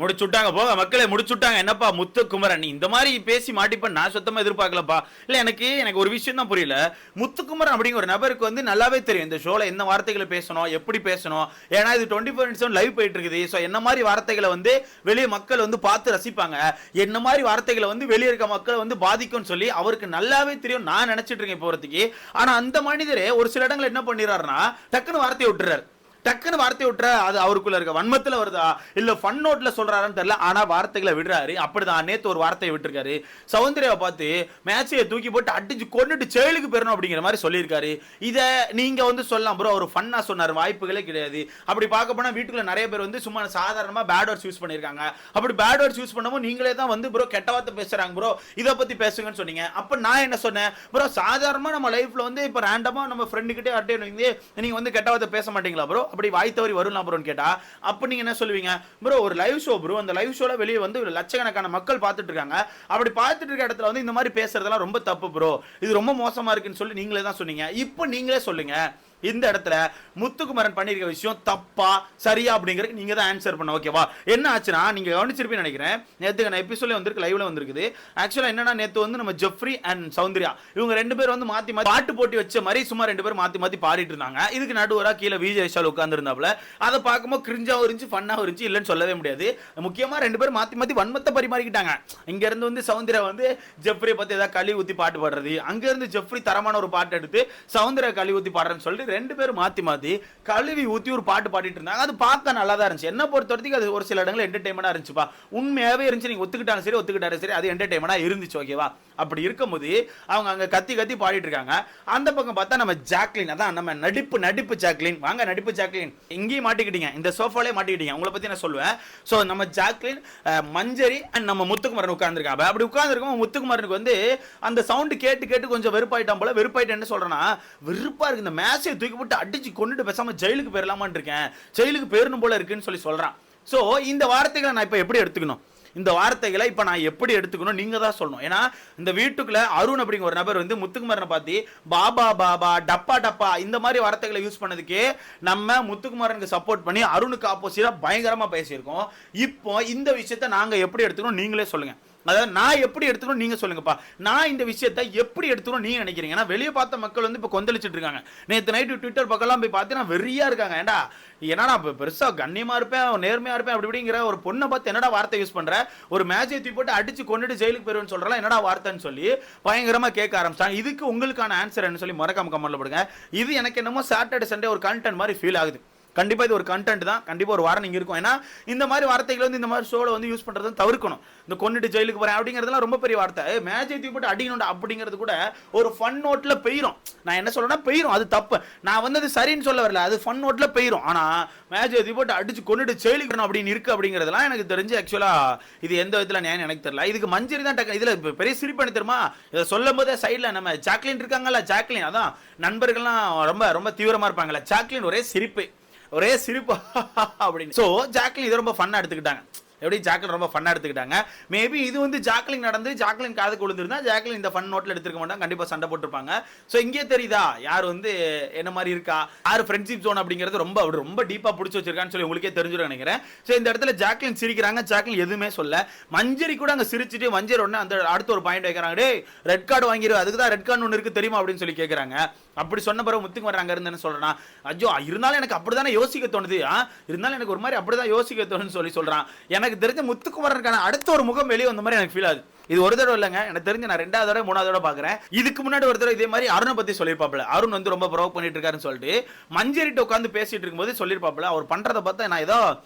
முடிச்சுட்டாங்க போக மக்களே முடிச்சுட்டாங்க. என்னப்பா முத்துக்குமரன் நீ இந்த மாதிரி பேசி மாட்டிப்ப நான் சுத்தமா எதிர்பார்க்கலப்பா. இல்ல எனக்கு ஒரு விஷயம் தான் புரியல. முத்துக்குமரன் அப்படிங்கிற ஒரு நபருக்கு வந்து நல்லாவே தெரியும் இந்த ஷோல என்ன வார்த்தைகளை பேசணும், எப்படி பேசணும். ஏன்னா இது 24/7 லைவ் போயிட்டு இருக்குது. ஸோ என்ன மாதிரி வார்த்தைகளை வந்து வெளியே மக்கள் வந்து பார்த்து ரசிப்பாங்க, என்ன மாதிரி வார்த்தைகளை வந்து வெளியே இருக்க மக்கள் வந்து பாதிக்கும்னு சொல்லி அவருக்கு நல்லாவே தெரியும். நான் நினைச்சிட்டு இருக்கேன் போறதுக்கு. ஆனா அந்த மனிதரே ஒரு சில இடங்கள் என்ன பண்ணிடுறாருன்னா டக்குன்னு வார்த்தையை விட்டுறாரு. டக்குன்னு வார்த்தை விட்டுற அது அவருக்குள்ள இருக்க வன்மத்துல வருதா இல்ல ஃபன் நோட்ல சொல்றாருன்னு தெரியல. ஆனா வார்த்தைகளை விடுறாரு. அப்படிதான் நேத்து ஒரு வார்த்தையை விட்டுருக்காரு. சௌந்தர்யாவை பார்த்து மேட்சையை தூக்கி போட்டு அடிச்சு கொண்டுட்டு ஜெயிலுக்கு போயிடணும் அப்படிங்கிற மாதிரி சொல்லியிருக்காரு. இதை நீங்க வந்து சொல்லலாம் ப்ரோ, அவர் ஃபன்னா சொன்னார், வாய்ப்புகளே கிடையாது. அப்படி பார்க்க போனா வீட்டுக்குள்ள நிறைய பேர் வந்து சும்மா சாதாரணமா பேட் வேர்ட்ஸ் யூஸ் பண்ணிருக்காங்க. அப்படி பேட் வேர்ட்ஸ் யூஸ் பண்ணவும் நீங்களே தான் வந்து ப்ரோ கெட்ட வார்த்தை பேசுறாங்க ப்ரோ, இதை பத்தி பேசுங்கன்னு சொன்னீங்க. அப்ப நான் என்ன சொன்னேன் ப்ரோ, சாதாரணமா நம்ம லைஃப்ல வந்து இப்ப ரேண்டமா நம்ம ஃப்ரெண்டு கிட்டே அட்டே நீங்க வந்து கெட்ட வார்த்தை பேச மாட்டீங்களா ப்ரோ, அப்படி வாய் தவறி வரலாம் ப்ரோன்னு கேட்டா அப்ப நீங்க என்ன சொல்லுவீங்க ப்ரோ, ஒரு லைவ் ஷோ ப்ரோ, அந்த லைவ் ஷோல வெளியே வந்து லட்சக்கணக்கான மக்கள் பார்த்துட்டு இருக்காங்க. அப்படி பார்த்துட்டு இருக்க இடத்துல வந்து இந்த மாதிரி பேசுறதெல்லாம் ரொம்ப தப்பு ப்ரோ, இது ரொம்ப மோசமா இருக்குன்னு சொல்லி நீங்களே தான் சொன்னீங்க. இப்போ நீங்களே சொல்லுங்க, இந்த இடத்துல முத்துக்குமரன் பண்ணிருக்க விஷயம் தப்பா சரியா அப்படிங்கிறது நீங்க தான் ஆன்சர் பண்ண. ஓகேவா? என்ன ஆச்சுன்னா நீங்க கவனிச்சிருப்பீங்க நினைக்கிறேன், நேத்து நான் எபிசோட்ல வந்திருக்கு, லைவ்ல வந்திருக்குது. ஆக்சுவலா என்னன்னா நேத்து வந்து நம்ம ஜெஃப்ரி அண்ட் சௌந்தர்யா இவங்க ரெண்டு பேரும் வந்து மாத்தி மாத்தி பாட்டு போட்டி வச்ச மாதிரி சும்மா ரெண்டு பேரும் மாத்தி மாத்தி பாடிட்டு இருந்தாங்க. இதுக்கு நடுவரா கீழே விஜய் விஷால் உட்கார்ந்து இருந்தாப்ல. அதை பார்க்கும்போது கிரிஞ்சாவும் இருந்துச்சு, ஃபன்னாவும் இருந்துச்சு, இல்லைன்னு சொல்லவே முடியாது. முக்கியமா ரெண்டு பேரும் மாத்தி மாத்தி வன்மத்தை பரிமாறிக்கிட்டாங்க. இங்க இருந்து வந்து சௌந்தர்யா வந்து ஜெஃப்ரியை பத்தி ஏதாவது களி ஊத்தி பாட்டு பாடுறது, அங்க இருந்து ஜெஃப்ரி தரமான ஒரு பாட்டு எடுத்து சௌந்தர்யா களி ஊத்தி பாடுறேன்னு சொல்லிட்டு ரெண்டு பேரும் மாத்தி மாத்தி கழுவி ஊத்தி ஒரு பாட்டு பாடிட்டு இருந்தாங்க. அது பார்க்க நல்லா தான் இருந்துச்சு. என்ன பொறுத்த வரைக்கும் அது ஒரு சில இடங்கள் என்டர்டைன்மெண்டா இருந்துச்சுப்பா. உண்மையாவே இருந்துச்சு. நீங்க ஒத்துக்கிட்டாலும் சரி ஒத்துக்கிட்டாலும் சரி அது என்டர்டைன்மெண்டா இருந்துச்சு. ஓகேவா? அப்படி இருக்கும்போது அவங்க அங்க கத்தி கத்தி பாடிட்டு இருக்காங்க. அந்த பக்கம் பார்த்தா நம்ம ஜாக்லின், அதான் நம்ம நடிப்பு ஜாக்லின், வாங்க நடிப்பு ஜாக்லின் இங்கேயும் மாட்டிக்கிட்டீங்க, இந்த சோஃபாலே மாட்டிக்கிட்டீங்க. உங்களை பத்தி நான் சொல்லுவேன். ஸோ நம்ம ஜாக்லின், மஞ்சரி அண்ட் நம்ம முத்துக்குமரன் உட்கார்ந்துருக்காங்க. அப்படி உட்கார்ந்துருக்கோம். முத்துக்குமரனுக்கு வந்து அந்த சவுண்ட் கேட்டு கேட்டு கொஞ்சம் வெறுப்பாயிட்டான் போல. வெறுப்பாயிட்டு என்ன சொல்றேன்னா, வெறுப்பா இருக்கு, இந்த மேட்சை தூக்கி போட்டு அடிச்சு கொண்டுட்டு பேசாம ஜெயிலுக்கு போயிடலாமான்னு இருக்கேன், ஜெயிலுக்கு போயிடணும் போல இருக்குன்னு சொல்லி சொல்றான். ஸோ இந்த வார்த்தைகளை நான் இப்போ எப்படி எடுத்துக்கணும், இந்த வார்த்தைகளை இப்ப நான் எப்படி எடுத்துக்கணும் நீங்க தான் சொல்லணும். ஏன்னா இந்த வீட்டுக்குள்ள அருண் அப்படிங்கிற ஒரு நபர் வந்து முத்துக்குமரனை பார்த்து பாபா பாபா டப்பா டப்பா இந்த மாதிரி வார்த்தைகளை யூஸ் பண்ணதுக்கே நம்ம முத்துக்குமரனுக்கு சப்போர்ட் பண்ணி அருணுக்கு ஆப்போசிட்டா பயங்கரமா பேசியிருக்கோம். இப்போ இந்த விஷயத்தை நாங்க எப்படி எடுத்துக்கணும் நீங்களே சொல்லுங்க. அதாவது நான் எப்படி எடுத்துக்கணும் நீங்க சொல்லுங்கப்பா. நான் இந்த விஷயத்தை எப்படி எடுத்துக்கணும் நீங்க நினைக்கிறீங்க? ஏன்னா வெளியே பார்த்த மக்கள் வந்து இப்போ கொந்தளிச்சிட்டு இருக்காங்க. நேற்று நைட்டு ட்விட்டர் பக்கம்லாம் போய் பார்த்தீங்கன்னா வெறியா இருக்காங்க. ஏண்டா ஏன்னா பெருசா கண்ணியமா இருப்பேன், நேர்மையா இருப்பேன் அப்படி இப்படிங்கிற ஒரு பொண்ணை பார்த்து என்னடா வார்த்தை யூஸ் பண்ற, ஒரு மேட்சை தூக்கி போட்டு அடிச்சு கொண்டுட்டு ஜெயிலுக்கு போயிருவேன்னு சொல்றலாம், என்னடா வார்த்தைன்னு சொல்லி பயங்கரமா கேட்க ஆரம்பிச்சாங்க. இதுக்கு உங்களுக்கான ஆன்சர் என்ன சொல்லி மறக்காம கமெண்ட்ல போடுங்க. இது எனக்கு என்னமோ சாட்டர்டே சண்டே ஒரு கண்டென்ட் மாதிரி ஃபீல் ஆகுது. கண்டிப்பா இது ஒரு கண்டென்ட் தான், கண்டிப்பா ஒரு வாரம் இருக்கும். ஏன்னா இந்த மாதிரி வார்த்தைகளை வந்து இந்த மாதிரி ஷோல வந்து யூஸ் பண்றதை தவிர்க்கணும். இந்த கொண்டுட்டு ஜெயிலுக்கு போறேன் அப்படிங்கிறதுலாம் ரொம்ப பெரிய வார்த்தை. மேட்சை தூக்கி போட்டு அடிக்கணும் அப்படிங்கிறது கூட ஒரு ஃபன் நோட்ல பெய்யும். நான் என்ன சொல்றேன்னா பெய்யும், அது தப்பு. நான் வந்து அது சரின்னு சொல்ல வரல, அது ஃபன் நோட்ல பெய்யும். ஆனா மேட்சை தூக்கி போட்டு அடிச்சு கொண்டுட்டு ஜெயிலுக்கு அப்படின்னு இருக்கு அப்படிங்கிறதுலாம் எனக்கு தெரிஞ்சு ஆக்சுவலா இது எந்த விதத்துல நியாயம் எனக்கு தெரியல. இதுக்கு மஞ்சரி தான் இதுல பெரிய சிரிப்பு தெரியுமா, இதை சொல்லும் போதே சைட்ல நம்ம ஜாக்லின் இருக்காங்கல்ல, ஜாக்லின் அதான் நண்பர்கள்லாம் ரொம்ப ரொம்ப தீவிரமா இருப்பாங்கல்ல, ஜாக்லின் ஒரே சிரிப்பு அப்படின்னு. சோ ஜாக்லின் இதை ரொம்ப ஃபன்னா எடுத்துக்கிட்டாங்க. எப்படி ஜாக்லின் ரொம்ப ஃபன்னா எடுத்துக்கிட்டாங்க. மேபி இது வந்து ஜாக்லின் நடந்து ஜாக்லின் காதுக்கு விழுந்திருந்தா ஜாக்லின் இந்த ஃபன் நோட்ல எடுத்துக்க மாட்டாங்க, கண்டிப்பா சண்டை போட்டுருப்பாங்க. ஸோ இங்கே தெரியுதா யார் வந்து என்ன மாதிரி இருக்கா, யார் ஃப்ரெண்ட்ஷிப் ஜோன் அப்படிங்கிறது ரொம்ப ரொம்ப டீப்பா பிடிச்சி வச்சிருக்கான்னு சொல்லி உங்களுக்கே தெரிஞ்சிடும் நினைக்கிறேன். ஸோ இந்த இடத்துல ஜாக்லின் சிரிக்கிறாங்க, ஜாக்லின் எதுவுமே சொல்ல. மஞ்சரி கூட அங்கே சிரிச்சுட்டு மஞ்சரி உடனே அந்த அடுத்த ஒரு பாயிண்ட் வைக்கிறாங்க, டே ரெட் கார்டு வாங்கிடுவோம், அதுக்கு தான் ரெட் கார்டு ஒன்று இருக்கு தெரியுமா அப்படின்னு சொல்லி கேட்குறாங்க. அப்படி சொன்ன பிறகு முத்துக்குமரன் அங்க இருந்து என்ன சொல்றான், ஐயோ இருந்தாலும் எனக்கு அப்படிதானே யோசிக்க தோணுது, இருந்தாலும் எனக்கு ஒரு மாதிரி அப்படிதான் யோசிக்க தோணுன்னு சொல்லி சொல்றான். எனக்கு தெரிஞ்ச முத்துக்குமரனுக்கான அடுத்த ஒரு முகம் வெளியே வந்த மாதிரி எனக்கு ஃபீல் ஆகுது. இது ஒரு தடவை இல்லைங்க, எனக்கு தெரிஞ்சு நான் 2வது தடவை 3வது தடவை பாக்குறேன். இதுக்கு முன்னாடி ஒரு தடவை இதே மாதிரி அருணை பத்தி சொல்லியிருப்பாப்ல, அருண் வந்து ரொம்ப ப்ரோக் பண்ணிட்டு இருக்காருன்னு சொல்லிட்டு மஞ்சரிட்ட உட்காந்து பேசிட்டு இருக்கும்போது சொல்லியிருப்பாப்ல, அவர் பண்றதை பார்த்தா நான்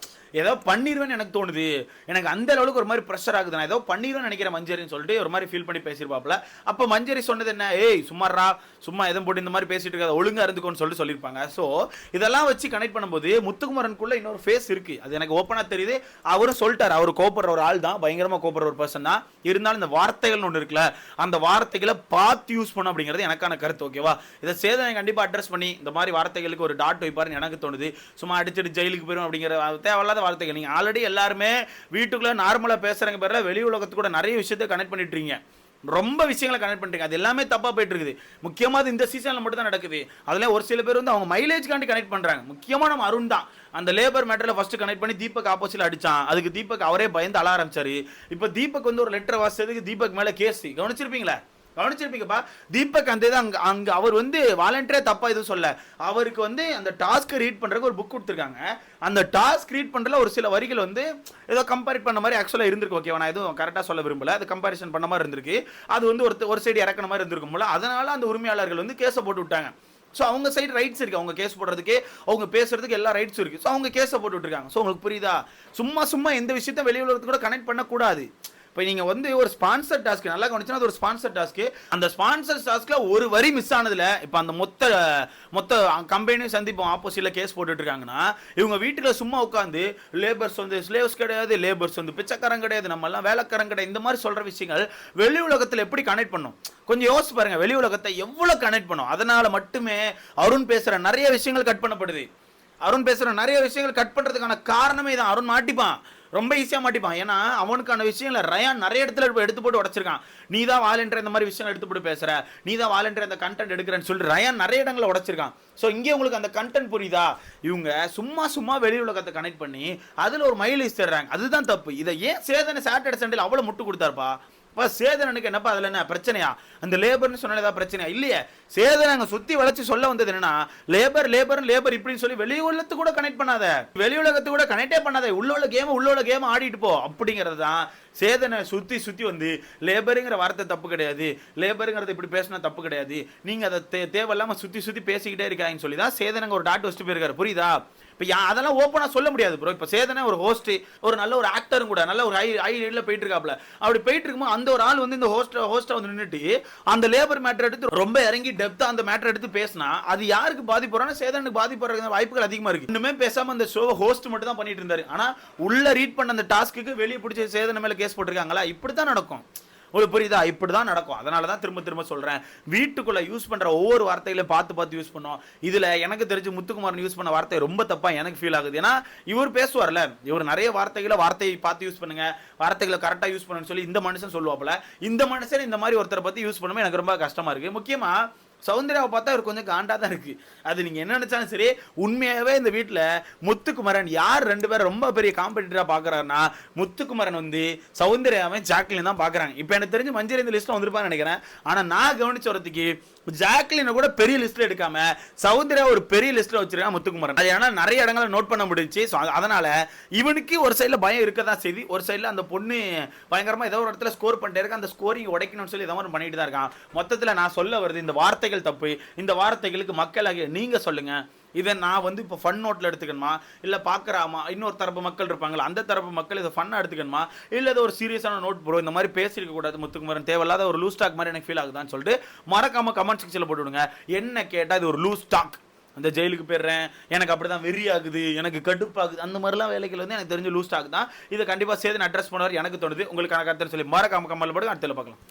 ஏதோ பண்ணிடுவேன்னு எனக்கு தோணுது, எனக்கு அந்த அளவுக்கு ஒரு மாதிரி ப்ரெஷர் ஆகுது, நான் ஏதோ பண்ணிடுவேன்னு நினைக்கிறேன் மஞ்சரின்னு சொல்லிட்டு ஒரு மாதிரி ஃபீல் பண்ணி பேசியிருப்பாப்ல. அப்போ மஞ்சரி சொன்னது என்ன, ஏய் சும்மாரா சும்மா எதுவும் போட்டு இந்த மாதிரி பேசிட்டு இருக்காது, ஒழுங்கா இருந்துக்கோன்னு சொல்லியிருப்பாங்க. ஸோ இதெல்லாம் வச்சு கனெக்ட் பண்ணும்போது முத்துக்குமரனுக்குள்ள இன்னொரு ஃபேஸ் இருக்கு, அது எனக்கு ஓப்பனா தெரியுது. அவரும் சொல்லிட்டாரு, அவர் கோப்படுற ஒரு ஆள் தான், பயங்கரமா கோப்படுற ஒரு பர்சன் தான். இருந்தாலும் இந்த வார்த்தைகள் ஒன்று இருக்குல்ல, அந்த வார்த்தைகளை பார்த்து யூஸ் பண்ணும் அப்படிங்கிறது எனக்கான கருத்து. ஓகேவா? இதை சேதனை கண்டிப்பா அட்ரஸ் பண்ணி இந்த மாதிரி வார்த்தைகளுக்கு ஒரு டாட் வைப்பாருன்னு எனக்கு தோணுது. சும்மா அடிச்சுட்டு ஜெயிலுக்கு போயிடும் அப்படிங்கிற தேவையில்லாத வார்த்தைகள். நீங்க ஆல்ரெடி எல்லாருமே வீட்டுக்குள்ள நார்மலா பேசுறங்க பேர்ல வெளி உலகத்துக்கு கூட நிறைய விஷயத்தை கனெக்ட் பண்ணிட்டு இருக்கீங்க. ரொம்ப விஷயங்களை கனெக்ட் பண்ணிட்டு அது எல்லாமே தப்பா போயிட்டு இருக்குது. முக்கியமா இந்த சீசன்ல மட்டும் தான் நடக்குது. அதுல ஒரு சில பேர் வந்து அவங்க மைலேஜ்காண்டி கனெக்ட் பண்றாங்க. முக்கியமா நம்ம அருண் தான் அந்த லேபர் மேட்டர்ல ஃபர்ஸ்ட் கனெக்ட் பண்ணி தீபக் ஆப்போசிட்ல அடிச்சான். அதுக்கு தீபக் அவரே பயந்து அழ ஆரம்பிச்சாரு. இப்போ தீபக் வந்து ஒரு லெட்டர் வாசிச்சதுக்கு தீபக் மேல கேஸ் கவனிச்சிருப்பீங்களா? கவனிச்சிருப்பீங்கப்பா. தீபக் அந்த இது அங்க அவர் வந்து வாலண்டியரா தப்பா எதுவும் சொல்ல, அவருக்கு வந்து அந்த டாஸ்க் ரீட் பண்றதுக்கு ஒரு புக் கொடுத்துருக்காங்க. அந்த டாஸ்க் ரீட் பண்றதுல ஒரு சில வரிகள் வந்து ஏதோ கம்பேர் பண்ண மாதிரி ஆக்சுவலா இருந்திருக்கு. ஓகேவா, நான் எதுவும் கரெக்டா சொல்ல விரும்பல. அது கம்பாரிசன் பண்ண மாதிரி இருந்திருக்கு. அது வந்து ஒரு சைடு இறக்குன மாதிரி இருந்திருக்கும்ல. அதனால அந்த உரிமையாளர்கள் வந்து கேஸை போட்டு விட்டாங்க. ஸோ அவங்க சைடு ரைட்ஸ் இருக்கு, அவங்க கேஸ் போடுறதுக்கு, அவங்க பேசுறதுக்கு எல்லா ரைட்ஸும் இருக்கு. ஸோ அவங்க கேஸை போட்டு விட்டுருக்காங்க. ஸோ உங்களுக்கு புரியுதா? சும்மா எந்த விஷயத்த வெளி உலகத்துக்கு கூட கனெக்ட் பண்ணக்கூடாது. இப்போ நீங்கள் வந்து ஒரு ஸ்பான்சர் டாஸ்க் நல்லா கவனிச்சுன்னா அது ஒரு ஸ்பான்சர் டாஸ்க்கு. அந்த ஸ்பான்சர் டாஸ்க்கில் ஒரு வரி மிஸ் ஆனதில் இப்போ அந்த மொத்த கம்பெனியும் சந்திப்போம் ஆப்போசிட்டில் கேஸ் போட்டுட்டு இருக்காங்கன்னா, இவங்க வீட்டில் சும்மா உட்காந்து லேபர்ஸ் வந்து ஸ்லேவ்ஸ் கிடையாது, லேபர்ஸ் வந்து பிச்சைக்காரங்க கிடையாது, நம்ம எல்லாம் வேலைக்காரங்க கிடையாது, இந்த மாதிரி சொல்கிற விஷயங்கள் வெளி உலகத்தில் எப்படி கனெக்ட் பண்ணும்? கொஞ்சம் யோசிச்சு பாருங்க, வெளி உலகத்தை எவ்வளோ கனெக்ட் பண்ணும். அதனால மட்டுமே அருண் பேசுகிற நிறைய விஷயங்கள் கட் பண்ணப்படுது. அருண் பேசுகிற நிறைய விஷயங்கள் கட் பண்ணுறதுக்கான காரணமே தான். அருண் மாட்டிப்பான், ரொம்ப ஈஸியாக மாட்டிப்பான். ஏன்னா அவனுக்கான விஷயங்களை ரயான் நிறைய இடத்துல எடுத்து போட்டு உடச்சிருக்கான். நீ தான் வாலண்டியர் இந்த மாதிரி விஷயங்கள் எடுத்து போட்டு பேசுற, நீ தான் வாலண்டியர் இந்த கண்டென்ட் எடுக்கிறேன்னு சொல்லிட்டு ரயான் நிறைய இடங்களை உடச்சிருக்கான். ஸோ இங்கே உங்களுக்கு அந்த கண்டென்ட் புரியுதா? இவங்க சும்மா வெளி உலகத்தை கனெக்ட் பண்ணி அதில் ஒரு மைலேஜ் தர்றாங்க. அதுதான் தப்பு. இதை ஏன் சேதனை சாட்டர்டே சண்டேல அவ்வளோ முட்டு கொடுத்தாருப்பா? இப்போ சேதனனுக்கு என்னப்பா அதில் என்ன பிரச்சனையா? அந்த லேபர்னு சொன்ன ஏதாவது பிரச்சனையா? இல்லையே. சேதனை அங்கே சுற்றி வளைச்சு சொல்ல வந்தது என்னன்னா, லேபர் இப்படின்னு சொல்லி வெளி உலகத்து கூட கனெக்ட் பண்ணாத, வெளி உலகத்து கூட கனெக்டே பண்ணாத, உள்ள கேம் ஆடிட்டு போ அப்படிங்கிறது தான். சேதனை சுற்றி வந்து லேபருங்கிற வார்த்தை தப்பு கிடையாது, லேபருங்கிறது இப்படி பேசினா தப்பு கிடையாது, நீங்கள் அதை தேவையில்லாமல் சுற்றி பேசிக்கிட்டே இருக்காங்கன்னு சொல்லி தான் சேதனங்க ஒரு டாட் வச்சுட்டு போயிருக்காரு. புரியுதா? இப்போ அதெல்லாம் ஓப்பனாக சொல்ல முடியாது ப்ரோ. இப்போ சேதனை ஒரு ஹோஸ்ட், ஒரு நல்ல ஒரு ஆக்டரும் கூட, நல்ல ஒரு ஹை ரேட்ல போயிட்டு இருக்காப்ல. அப்படி போயிட்டு இருக்கும்போது அந்த ஒரு ஆள் வந்து இந்த ஹோஸ்ட்டை வந்து நின்றுட்டு அந்த லேபர் மேட்டர் எடுத்து ரொம்ப இறங்கி டெப்த்தாக அந்த மேட்டர் எடுத்து பேசினா அது யாருக்கு பாதிப்புறானா? சேதனுக்கு பாதிப்பு வாய்ப்புகள் அதிகமாக இருக்கு. இன்னுமே பேசாம அந்த ஷோவை ஹோஸ்ட் மட்டும் தான் பண்ணிட்டு இருந்தாரு. ஆனா உள்ள ரீட் பண்ண அந்த டாஸ்க்கு வெளியே பிடிச்ச சேதனை மேல கேஸ் போட்டிருக்காங்களா? இப்படித்தான் நடக்கும். ஒரு புரியுதா? இப்படிதான் நடக்கும். அதனால தான் திரும்ப சொல்றேன், வீட்டுக்குள்ள யூஸ் பண்ற ஒவ்வொரு வார்த்தைகளையும் பார்த்து யூஸ் பண்ணோம். இதுல எனக்கு தெரிஞ்சு முத்துக்குமாரன் யூஸ் பண்ண வார்த்தை ரொம்ப தப்பா எனக்கு ஃபீல் ஆகுது. ஏன்னா இவர் பேசுவார்ல, இவர் நிறைய வார்த்தையை பார்த்து யூஸ் பண்ணுங்க, வார்த்தைகளை கரெக்டா யூஸ் பண்ணுன்னு சொல்லி இந்த மனுஷன் சொல்லுவாப்ல. இந்த மனுஷன் இந்த மாதிரி ஒருத்தரை பத்தி யூஸ் பண்ணும்போது எனக்கு ரொம்ப கஷ்டமா இருக்கு. முக்கியமா சௌந்தர்யாவை பார்த்தா அவர் கொஞ்சம் காண்டா தான் இருக்கு. அது நீங்க என்ன நினைச்சாலும் சரி, உண்மையாவே இந்த வீட்டில் முத்துக்குமரன் யார் ரெண்டு பேரும் ரொம்ப பெரிய காம்படிட்டரா பாக்குறாருன்னா, முத்துக்குமரன் வந்து சௌந்தர்யாவை ஜாக்லின் தான் பாக்குறாங்க. இப்போ எனக்கு தெரிஞ்சு மஞ்சள் இந்த லிஸ்ட்ல வந்திருப்பான்னு நினைக்கிறேன். ஆனா நான் கவனிச்ச வரதுக்கு ஜாக்லினை கூட பெரிய லிஸ்ட்ல எடுக்காம சௌந்தர்யா ஒரு பெரிய லிஸ்ட்ல வச்சிருக்காங்க முத்துக்குமரன். அது ஏன்னா நிறைய இடங்களை நோட் பண்ண முடிஞ்சு. அதனால இவனுக்கு ஒரு சைட்ல பயம் இருக்கதான் செய்தி, ஒரு சைட்ல அந்த பொண்ணு பயங்கரமா ஏதோ ஒரு இடத்துல ஸ்கோர் பண்ணிட்டே இருக்கு, அந்த ஸ்கோரிங் உடைக்கணும்னு சொல்லி ஏதோ பண்ணிட்டு தான் இருக்கான். மொத்தத்தில் நான் சொல்ல வருது, இந்த வார்த்தைகள் தப்பு. இந்த வார்த்தைகளுக்கு மக்களாகிய நீங்க சொல்லுங்க. இதை நான் வந்து இப்போ ஃபன் நோட்டில் எடுத்துக்கணுமா, இல்லை பார்க்குறாமா இன்னொரு தரப்பு மக்கள் இருப்பாங்களா, அந்த தரப்பு மக்கள் இதை ஃபன்னாக எடுத்துக்கணுமா, இல்லை இது ஒரு சீரியஸான நோட் ப்ரோ, இந்த மாதிரி பேசியிருக்க கூடாது முத்துக்குமரன், தேவையில்லாத ஒரு லூஸ் டாக் மாதிரி எனக்கு ஃபீல் ஆகுதான்னு சொல்லிட்டு மறக்காம கமெண்ட் செக்ஷனில் போட்டு விடுங்க. என்ன கேட்டால் இது ஒரு லூஸ் டாக், அந்த ஜெயிலுக்கு போயிடுறேன், எனக்கு அப்படி தான் வெறி ஆகுது, எனக்கு கடுப்பாகுது, அந்த மாதிரிலாம் வேலைகள் வந்து எனக்கு தெரிஞ்ச லூஸ் டாக் தான். இதை கண்டிப்பாக சேதனை அட்ரஸ் பண்ணுவார் எனக்கு தோணுது. உங்களுக்கான கருத்துன்னு சொல்லி மறக்காம கமெண்ட்ல போடுங்க. அடுத்த பார்க்கலாம்.